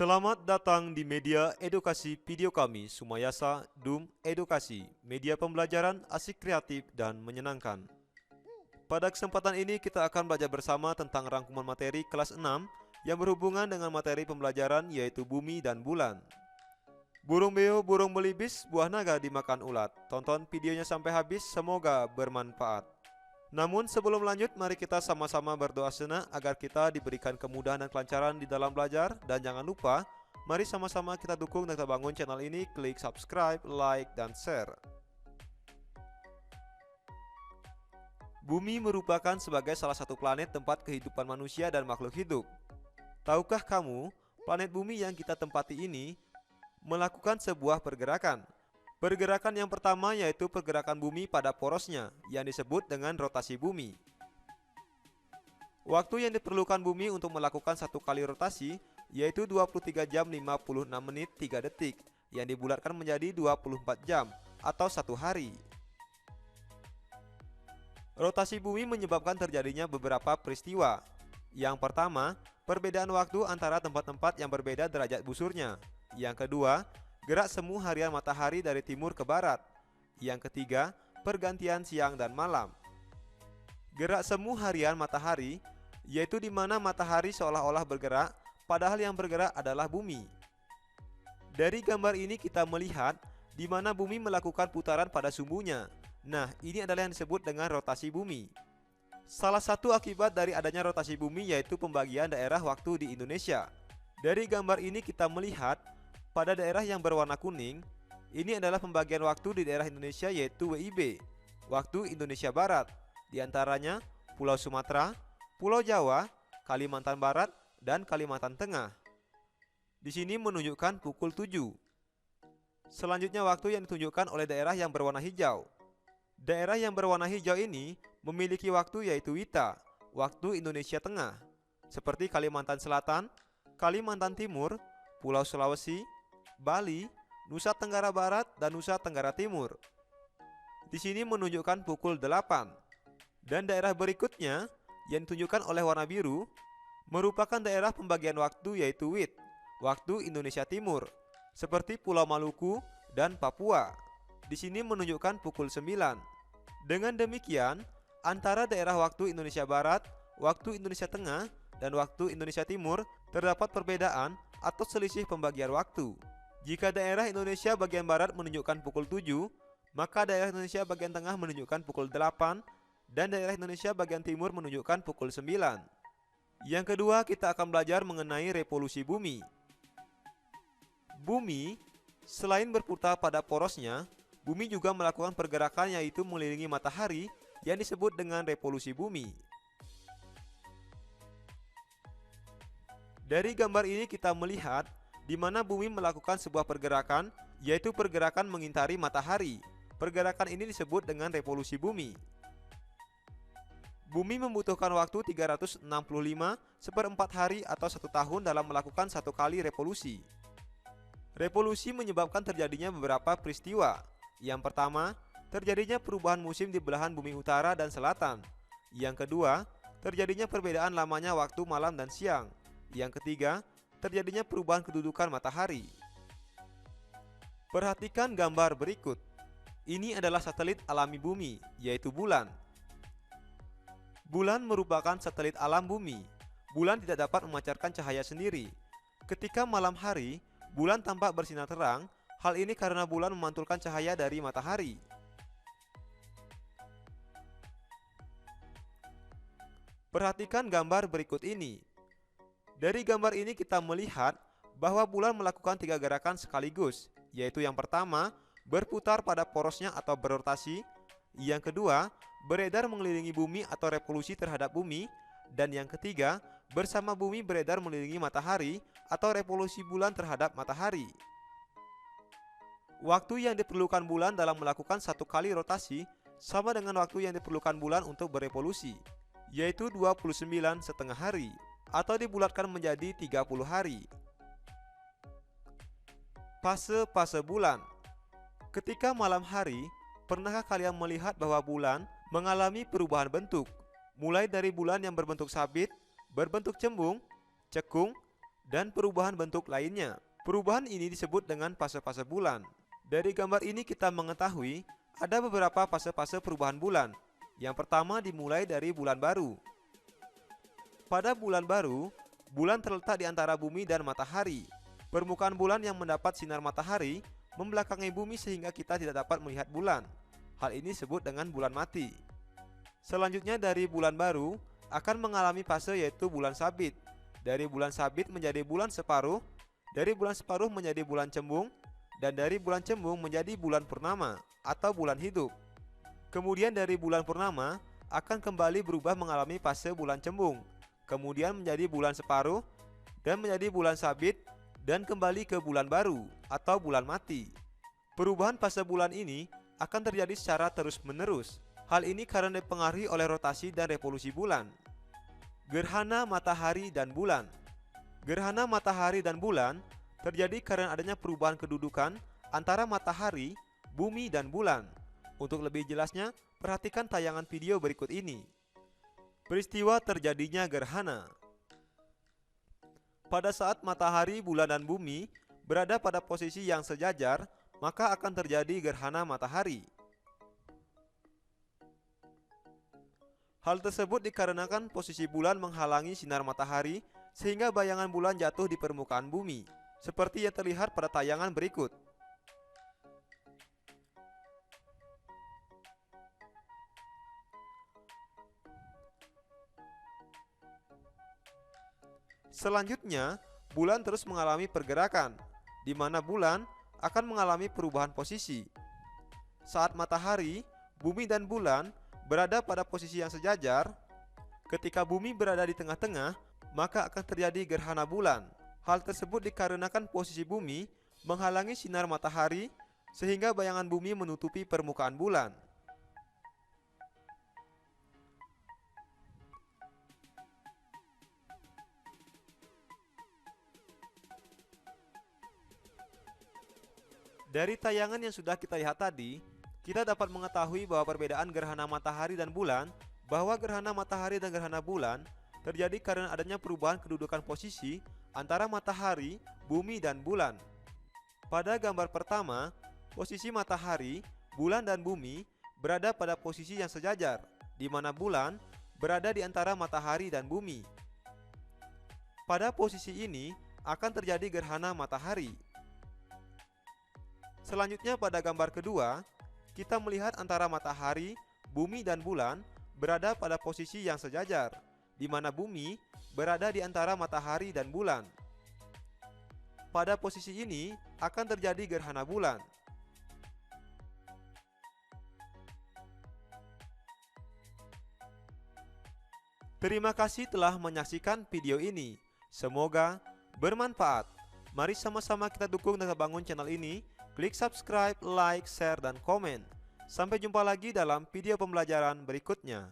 Selamat datang di media edukasi video kami, Sumayasa Dum Edukasi, media pembelajaran asik, kreatif, dan menyenangkan. Pada kesempatan ini kita akan belajar bersama tentang rangkuman materi kelas 6 yang berhubungan dengan materi pembelajaran yaitu bumi dan bulan. Burung beo, burung belibis, buah naga dimakan ulat. Tonton videonya sampai habis, semoga bermanfaat. Namun sebelum lanjut, mari kita sama-sama berdoa sejenak agar kita diberikan kemudahan dan kelancaran di dalam belajar. Dan jangan lupa, mari sama-sama kita dukung dan kita bangun channel ini, klik subscribe, like, dan share. Bumi merupakan sebagai salah satu planet tempat kehidupan manusia dan makhluk hidup. Tahukah kamu, planet bumi yang kita tempati ini melakukan sebuah pergerakan. Pergerakan yang pertama yaitu pergerakan bumi pada porosnya yang disebut dengan rotasi bumi. Waktu yang diperlukan bumi untuk melakukan satu kali rotasi yaitu 23 jam 56 menit 3 detik yang dibulatkan menjadi 24 jam atau satu hari. Rotasi bumi menyebabkan terjadinya beberapa peristiwa. Yang pertama, perbedaan waktu antara tempat-tempat yang berbeda derajat busurnya. Yang kedua, gerak semu harian matahari dari timur ke barat. Yang ketiga, pergantian siang dan malam. Gerak semu harian matahari yaitu di mana matahari seolah-olah bergerak, padahal yang bergerak adalah bumi. Dari gambar ini kita melihat di mana bumi melakukan putaran pada sumbunya. Nah, ini adalah yang disebut dengan rotasi bumi. Salah satu akibat dari adanya rotasi bumi yaitu pembagian daerah waktu di Indonesia. Dari gambar ini kita melihat pada daerah yang berwarna kuning, ini adalah pembagian waktu di daerah Indonesia yaitu WIB, waktu Indonesia Barat, di antaranya Pulau Sumatera, Pulau Jawa, Kalimantan Barat, dan Kalimantan Tengah. Di sini menunjukkan pukul 7. Selanjutnya waktu yang ditunjukkan oleh daerah yang berwarna hijau. Daerah yang berwarna hijau ini memiliki waktu yaitu WITA, waktu Indonesia Tengah, seperti Kalimantan Selatan, Kalimantan Timur, Pulau Sulawesi, Bali, Nusa Tenggara Barat, dan Nusa Tenggara Timur. Di sini menunjukkan pukul 8. Dan daerah berikutnya yang ditunjukkan oleh warna biru merupakan daerah pembagian waktu yaitu WIT, waktu Indonesia Timur, seperti Pulau Maluku dan Papua. Di sini menunjukkan pukul 9. Dengan demikian, antara daerah waktu Indonesia Barat, waktu Indonesia Tengah, dan waktu Indonesia Timur terdapat perbedaan atau selisih pembagian waktu. Jika daerah Indonesia bagian barat menunjukkan pukul 7, maka daerah Indonesia bagian tengah menunjukkan pukul 8, dan daerah Indonesia bagian timur menunjukkan pukul 9. Yang kedua, kita akan belajar mengenai revolusi bumi. Bumi, selain berputar pada porosnya, bumi juga melakukan pergerakan yaitu mengelilingi matahari yang disebut dengan revolusi bumi. Dari gambar ini kita melihat di mana bumi melakukan sebuah pergerakan, yaitu pergerakan mengitari matahari. Pergerakan ini disebut dengan revolusi bumi. Bumi membutuhkan waktu 365 seperempat hari atau 1 tahun dalam melakukan satu kali revolusi. Revolusi menyebabkan terjadinya beberapa peristiwa. Yang pertama, terjadinya perubahan musim di belahan bumi utara dan selatan. Yang kedua, terjadinya perbedaan lamanya waktu malam dan siang. Yang ketiga, terjadinya perubahan kedudukan matahari. Perhatikan gambar berikut. Ini adalah satelit alami bumi, yaitu bulan. Bulan merupakan satelit alam bumi. Bulan tidak dapat memancarkan cahaya sendiri. Ketika malam hari, bulan tampak bersinar terang. Hal ini karena bulan memantulkan cahaya dari matahari. Perhatikan gambar berikut ini. Dari gambar ini kita melihat bahwa bulan melakukan 3 gerakan sekaligus, yaitu yang pertama, berputar pada porosnya atau berotasi, yang kedua, beredar mengelilingi bumi atau revolusi terhadap bumi, dan yang ketiga, bersama bumi beredar mengelilingi matahari atau revolusi bulan terhadap matahari. Waktu yang diperlukan bulan dalam melakukan satu kali rotasi sama dengan waktu yang diperlukan bulan untuk berevolusi, yaitu 29,5 hari. Atau dibulatkan menjadi 30 hari. Fase-fase bulan. Ketika malam hari, pernahkah kalian melihat bahwa bulan mengalami perubahan bentuk? Mulai dari bulan yang berbentuk sabit, berbentuk cembung, cekung, dan perubahan bentuk lainnya. Perubahan ini disebut dengan fase-fase bulan. Dari gambar ini kita mengetahui ada beberapa fase-fase perubahan bulan. Yang pertama dimulai dari bulan baru. Pada bulan baru, bulan terletak di antara bumi dan matahari. Permukaan bulan yang mendapat sinar matahari membelakangi bumi sehingga kita tidak dapat melihat bulan. Hal ini disebut dengan bulan mati. Selanjutnya dari bulan baru akan mengalami fase yaitu bulan sabit. Dari bulan sabit menjadi bulan separuh, dari bulan separuh menjadi bulan cembung, dan dari bulan cembung menjadi bulan purnama atau bulan hidup. Kemudian dari bulan purnama akan kembali berubah mengalami fase bulan cembung, kemudian menjadi bulan separuh, dan menjadi bulan sabit, dan kembali ke bulan baru atau bulan mati. Perubahan fase bulan ini akan terjadi secara terus-menerus. Hal ini karena dipengaruhi oleh rotasi dan revolusi bulan. Gerhana matahari dan bulan. Gerhana matahari dan bulan terjadi karena adanya perubahan kedudukan antara matahari, bumi, dan bulan. Untuk lebih jelasnya, perhatikan tayangan video berikut ini. Peristiwa terjadinya gerhana. Pada saat matahari, bulan, dan bumi berada pada posisi yang sejajar, maka akan terjadi gerhana matahari. Hal tersebut dikarenakan posisi bulan menghalangi sinar matahari sehingga bayangan bulan jatuh di permukaan bumi, seperti yang terlihat pada tayangan berikut. Selanjutnya, bulan terus mengalami pergerakan, di mana bulan akan mengalami perubahan posisi. Saat matahari, bumi, dan bulan berada pada posisi yang sejajar, ketika bumi berada di tengah-tengah, maka akan terjadi gerhana bulan. Hal tersebut dikarenakan posisi bumi menghalangi sinar matahari sehingga bayangan bumi menutupi permukaan bulan. Dari tayangan yang sudah kita lihat tadi, kita dapat mengetahui bahwa perbedaan gerhana matahari dan bulan, bahwa gerhana matahari dan gerhana bulan terjadi karena adanya perubahan kedudukan posisi antara matahari, bumi, dan bulan. Pada gambar pertama, posisi matahari, bulan, dan bumi berada pada posisi yang sejajar, di mana bulan berada di antara matahari dan bumi. Pada posisi ini akan terjadi gerhana matahari. Selanjutnya pada gambar kedua, kita melihat antara matahari, bumi, dan bulan berada pada posisi yang sejajar, di mana bumi berada di antara matahari dan bulan. Pada posisi ini akan terjadi gerhana bulan. Terima kasih telah menyaksikan video ini. Semoga bermanfaat. Mari sama-sama kita dukung dan bangun channel ini. Klik subscribe, like, share, dan komen. Sampai jumpa lagi dalam video pembelajaran berikutnya.